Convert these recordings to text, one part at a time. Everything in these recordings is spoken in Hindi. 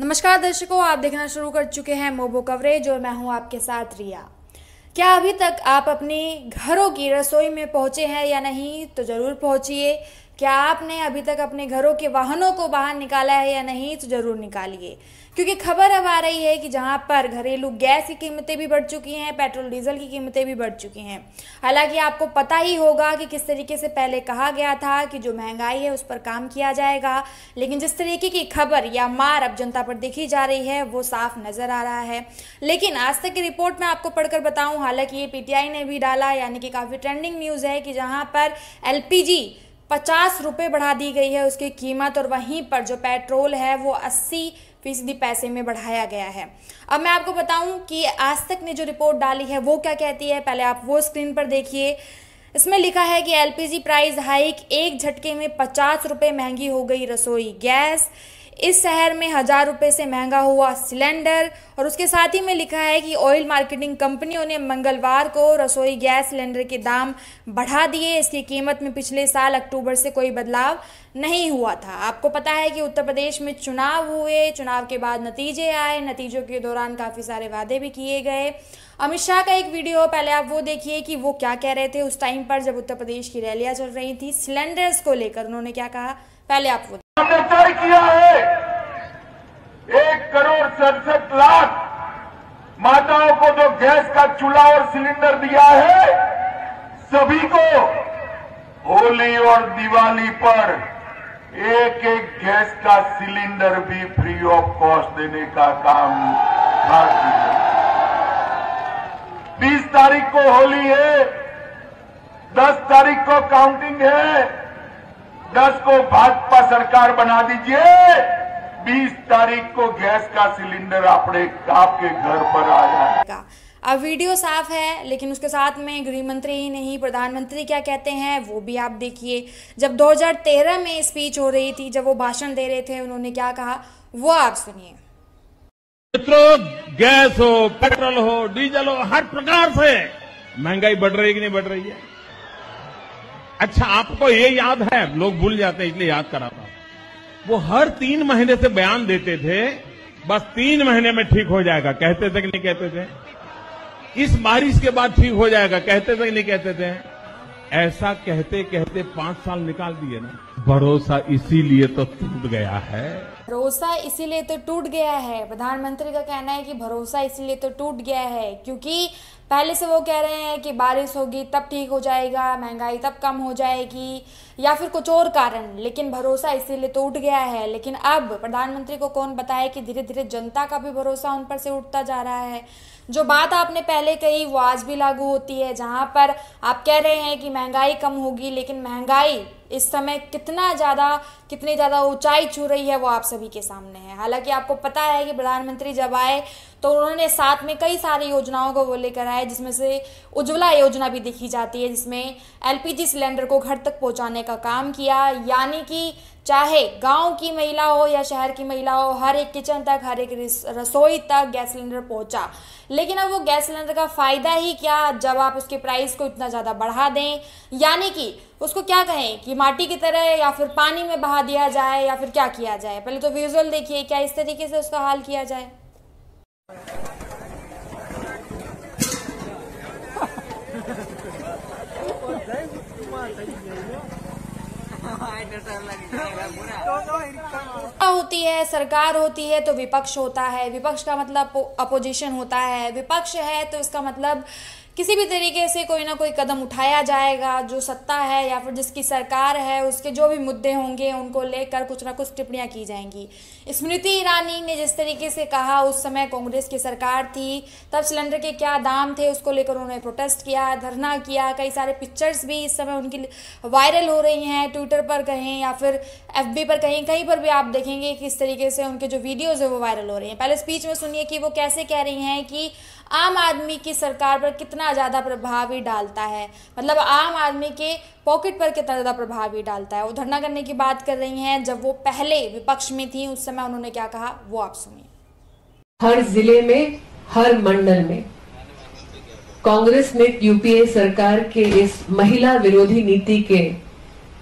नमस्कार दर्शकों, आप देखना शुरू कर चुके हैं मोबो कवरेज और मैं हूं आपके साथ रिया। क्या अभी तक आप अपने घरों की रसोई में पहुंचे हैं या नहीं? तो ज़रूर पहुंचिए। क्या आपने अभी तक अपने घरों के वाहनों को बाहर निकाला है या नहीं? तो ज़रूर निकालिए, क्योंकि खबर अब आ रही है कि जहां पर घरेलू गैस की कीमतें भी बढ़ चुकी हैं, पेट्रोल डीजल की कीमतें भी बढ़ चुकी हैं। हालांकि आपको पता ही होगा कि किस तरीके से पहले कहा गया था कि जो महंगाई है उस पर काम किया जाएगा, लेकिन जिस तरीके की खबर या मार अब जनता पर देखी जा रही है वो साफ नजर आ रहा है। लेकिन आज तक की रिपोर्ट में आपको पढ़कर बताऊं, हालांकि ये पीटीआई ने भी डाला, यानी कि काफ़ी ट्रेंडिंग न्यूज़ है कि जहाँ पर एलपीजी 50 रुपये बढ़ा दी गई है उसकी कीमत, और वहीं पर जो पेट्रोल है वो 80% पैसे में बढ़ाया गया है। अब मैं आपको बताऊं कि आज तक ने जो रिपोर्ट डाली है वो क्या कहती है, पहले आप वो स्क्रीन पर देखिए। इसमें लिखा है कि एलपीजी प्राइस हाइक, एक झटके में 50 रुपये महंगी हो गई रसोई गैस। इस शहर में 1000 रुपये से महंगा हुआ सिलेंडर। और उसके साथ ही में लिखा है कि ऑयल मार्केटिंग कंपनियों ने मंगलवार को रसोई गैस सिलेंडर के दाम बढ़ा दिए। इसकी कीमत में पिछले साल अक्टूबर से कोई बदलाव नहीं हुआ था। आपको पता है कि उत्तर प्रदेश में चुनाव हुए, चुनाव के बाद नतीजे आए, नतीजों के दौरान काफ़ी सारे वादे भी किए गए। अमित शाह का एक वीडियो, पहले आप वो देखिए कि वो क्या कह रहे थे उस टाइम पर जब उत्तर प्रदेश की रैलियां चल रही थी सिलेंडर्स को लेकर। उन्होंने क्या कहा, पहले आप वो। हमने तय किया है 1,67,00,000 माताओं को जो गैस का चूल्हा और सिलेंडर दिया है, सभी को होली और दिवाली पर एक एक गैस का सिलेंडर भी फ्री ऑफ कॉस्ट देने का काम किया। 20 तारीख को होली है, 10 तारीख को काउंटिंग है, 10 को भाजपा सरकार बना दीजिए, 20 तारीख को गैस का सिलेंडर आपके घर पर आ जाएगा। अब वीडियो साफ है, लेकिन उसके साथ में गृह मंत्री ही नहीं, प्रधानमंत्री क्या कहते हैं वो भी आप देखिए। जब 2013 में स्पीच हो रही थी, जब वो भाषण दे रहे थे, उन्होंने क्या कहा वो आप सुनिए। मित्रों, गैस हो, पेट्रोल हो, डीजल हो, हर प्रकार से महंगाई बढ़ रही है कि नहीं बढ़ रही है? अच्छा, आपको ये याद है, लोग भूल जाते हैं इसलिए याद कराता हूं, वो हर 3 महीने से बयान देते थे बस 3 महीने में ठीक हो जाएगा, कहते थे कि नहीं कहते थे? इस बारिश के बाद ठीक हो जाएगा, कहते थे कि नहीं कहते थे? ऐसा कहते कहते 5 साल निकाल दिए ना। भरोसा इसीलिए तो टूट गया है। भरोसा इसीलिए तो टूट गया है। प्रधानमंत्री का कहना है कि भरोसा इसीलिए तो टूट गया है क्योंकि पहले से वो कह रहे हैं कि बारिश होगी तब ठीक हो जाएगा, महंगाई तब कम हो जाएगी, या फिर कुछ और कारण, लेकिन भरोसा इसीलिए तो उठ गया है। लेकिन अब प्रधानमंत्री को कौन बताए कि धीरे धीरे जनता का भी भरोसा उन पर से उठता जा रहा है। जो बात आपने पहले कही वो आज भी लागू होती है, जहां पर आप कह रहे हैं कि महंगाई कम होगी, लेकिन महंगाई इस समय कितनी ज़्यादा ऊंचाई छू रही है वो आप सभी के सामने है। हालांकि आपको पता है कि प्रधानमंत्री जब आए तो उन्होंने साथ में कई सारी योजनाओं को वो लेकर आए, जिसमें से उज्ज्वला योजना भी देखी जाती है, जिसमें एलपीजी सिलेंडर को घर तक पहुंचाने का काम किया। यानी कि चाहे गांव की महिला हो या शहर की महिला हो, हर एक किचन तक, हर एक रसोई तक गैस सिलेंडर पहुंचा। लेकिन अब वो गैस सिलेंडर का फ़ायदा ही क्या जब आप उसके प्राइस को इतना ज़्यादा बढ़ा दें, यानी कि उसको क्या कहें कि माटी की तरह या फिर पानी में बहा दिया जाए या फिर क्या किया जाए। पहले तो विजुअल देखिए, क्या इस तरीके से उसका हाल किया जाए। होती है सरकार, होती है तो विपक्ष होता है। विपक्ष का मतलब अपोजिशन होता है। विपक्ष है तो इसका मतलब किसी भी तरीके से कोई ना कोई कदम उठाया जाएगा। जो सत्ता है या फिर जिसकी सरकार है उसके जो भी मुद्दे होंगे उनको लेकर कुछ ना कुछ टिप्पणियां की जाएंगी। स्मृति ईरानी ने जिस तरीके से कहा, उस समय कांग्रेस की सरकार थी, तब सिलेंडर के क्या दाम थे उसको लेकर उन्होंने प्रोटेस्ट किया, धरना किया। कई सारे पिक्चर्स भी इस समय उनकी वायरल हो रही हैं, ट्विटर पर कहें या फिर FB पर कहीं कहीं पर भी आप देखेंगे किस तरीके से उनके जो वीडियोज़ है वो वायरल हो रही हैं। पहले स्पीच में सुनिए कि वो कैसे कह रही हैं कि आम आदमी की सरकार पर कितना ज़्यादा प्रभाव डालता है, मतलब आम आदमी के पॉकेट पर कितना ज़्यादा प्रभाव डालता है। वो धरना करने की बात कर रही हैं, जब वो पहले विपक्ष में थी उस समय उन्होंने क्या कहा वो आप सुनिए। हर जिले में, हर मंडल में कांग्रेस ने यूपीए सरकार के इस महिला विरोधी नीति के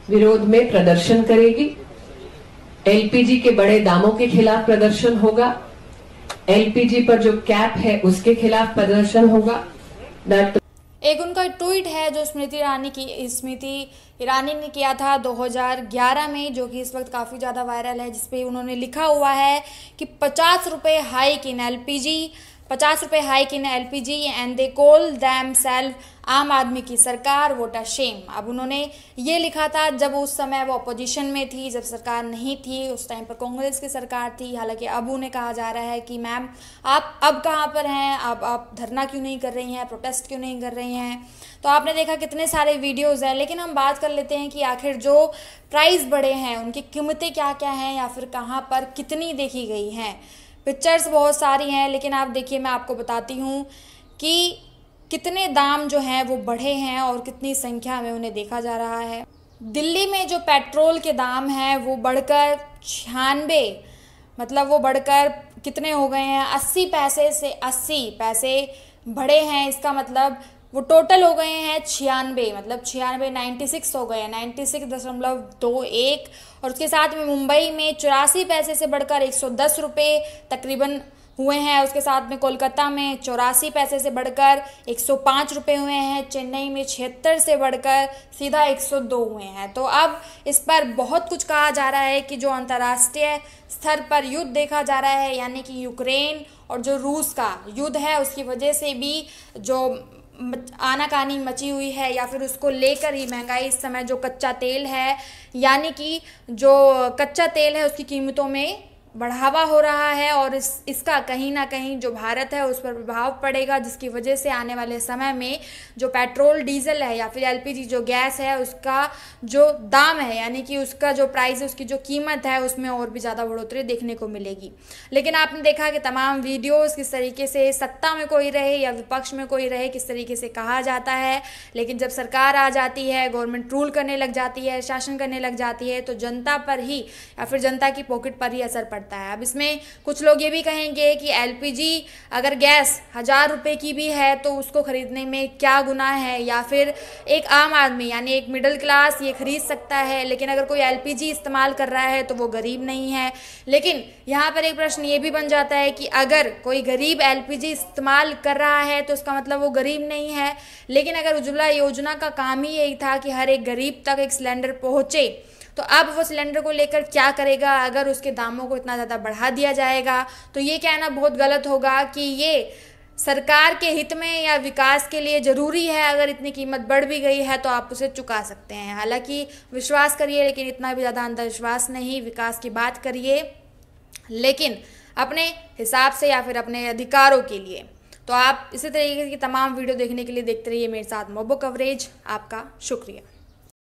विरोध में प्रदर्शन करेगी। एलपीजी के बड़े दामों के खिलाफ प्रदर्शन होगा, एलपीजी पर जो कैप है उसके खिलाफ प्रदर्शन होगा। एक उनका ट्वीट है जो स्मृति ईरानी ने किया था 2011 में, जो कि इस वक्त काफ़ी ज़्यादा वायरल है, जिसपे उन्होंने लिखा हुआ है कि 50 रुपये हाइक इन एलपीजी, 50 रुपये hike in LPG and they call them self आम आदमी की सरकार वोट अ शेम। अब उन्होंने ये लिखा था जब उस समय वो अपोजिशन में थी, जब सरकार नहीं थी, उस टाइम पर कांग्रेस की सरकार थी। हालांकि अब उन्हें कहा जा रहा है कि मैम आप अब कहाँ पर हैं, अब आप धरना क्यों नहीं कर रही हैं, प्रोटेस्ट क्यों नहीं कर रही हैं। तो आपने देखा कितने सारे वीडियोज़ हैं, लेकिन हम बात कर लेते हैं कि आखिर जो प्राइस बढ़े हैं उनकी कीमतें क्या क्या हैं या फिर कहाँ पर कितनी देखी गई हैं। पिक्चर्स बहुत सारी हैं, लेकिन आप देखिए मैं आपको बताती हूँ कि कितने दाम जो हैं वो बढ़े हैं और कितनी संख्या में उन्हें देखा जा रहा है। दिल्ली में जो पेट्रोल के दाम हैं वो बढ़कर 96, मतलब वो बढ़कर कितने हो गए हैं, 80 पैसे से 80 पैसे बढ़े हैं। इसका मतलब वो टोटल हो गए हैं 96, मतलब 96 हो गए हैं, 96.21। और उसके साथ में मुंबई में 84 पैसे से बढ़कर 110 रुपये तकरीबन हुए हैं। उसके साथ में कोलकाता में 84 पैसे से बढ़कर 105 रुपये हुए हैं। चेन्नई में 76 से बढ़कर सीधा 102 हुए हैं। तो अब इस पर बहुत कुछ कहा जा रहा है कि जो अंतर्राष्ट्रीय स्तर पर युद्ध देखा जा रहा है, यानी कि यूक्रेन और जो रूस का युद्ध है, उसकी वजह से भी जो आनाकानी मची हुई है या फिर उसको लेकर ही महंगाई इस समय जो कच्चा तेल है, यानी कि जो कच्चा तेल है उसकी कीमतों में बढ़ावा हो रहा है और इसका कहीं ना कहीं जो भारत है उस पर प्रभाव पड़ेगा, जिसकी वजह से आने वाले समय में जो पेट्रोल डीजल है या फिर एलपीजी जो गैस है उसका जो दाम है, यानी कि उसका जो प्राइस है, उसकी जो कीमत है, उसमें और भी ज़्यादा बढ़ोतरी देखने को मिलेगी। लेकिन आपने देखा कि तमाम वीडियोज़ किस तरीके से सत्ता में कोई रहे या विपक्ष में कोई रहे किस तरीके से कहा जाता है, लेकिन जब सरकार आ जाती है, गवर्नमेंट रूल करने लग जाती है, शासन करने लग जाती है, तो जनता पर ही या फिर जनता की पॉकेट पर ही असर पड़ता है। अब इसमें कुछ लोग ये भी कहेंगे कि एलपीजी अगर गैस 1000 रुपये की भी है तो उसको खरीदने में क्या गुनाह है, या फिर एक आम आदमी यानी एक मिडिल क्लास ये खरीद सकता है, लेकिन अगर कोई एलपीजी इस्तेमाल कर रहा है तो वो गरीब नहीं है। लेकिन यहाँ पर एक प्रश्न ये भी बन जाता है कि अगर कोई गरीब एलपीजी इस्तेमाल कर रहा है तो उसका मतलब वो गरीब नहीं है। लेकिन अगर उज्ज्वला योजना का काम ही यही था कि हर एक गरीब तक एक सिलेंडर पहुँचे, तो अब वो सिलेंडर को लेकर क्या करेगा अगर उसके दामों को इतना ज़्यादा बढ़ा दिया जाएगा। तो ये कहना बहुत गलत होगा कि ये सरकार के हित में या विकास के लिए ज़रूरी है। अगर इतनी कीमत बढ़ भी गई है तो आप उसे चुका सकते हैं। हालांकि विश्वास करिए, लेकिन इतना भी ज़्यादा अंधविश्वास नहीं। विकास की बात करिए, लेकिन अपने हिसाब से या फिर अपने अधिकारों के लिए। तो आप इसी तरीके की तमाम वीडियो देखने के लिए देखते रहिए मेरे साथ मोबो कवरेज। आपका शुक्रिया।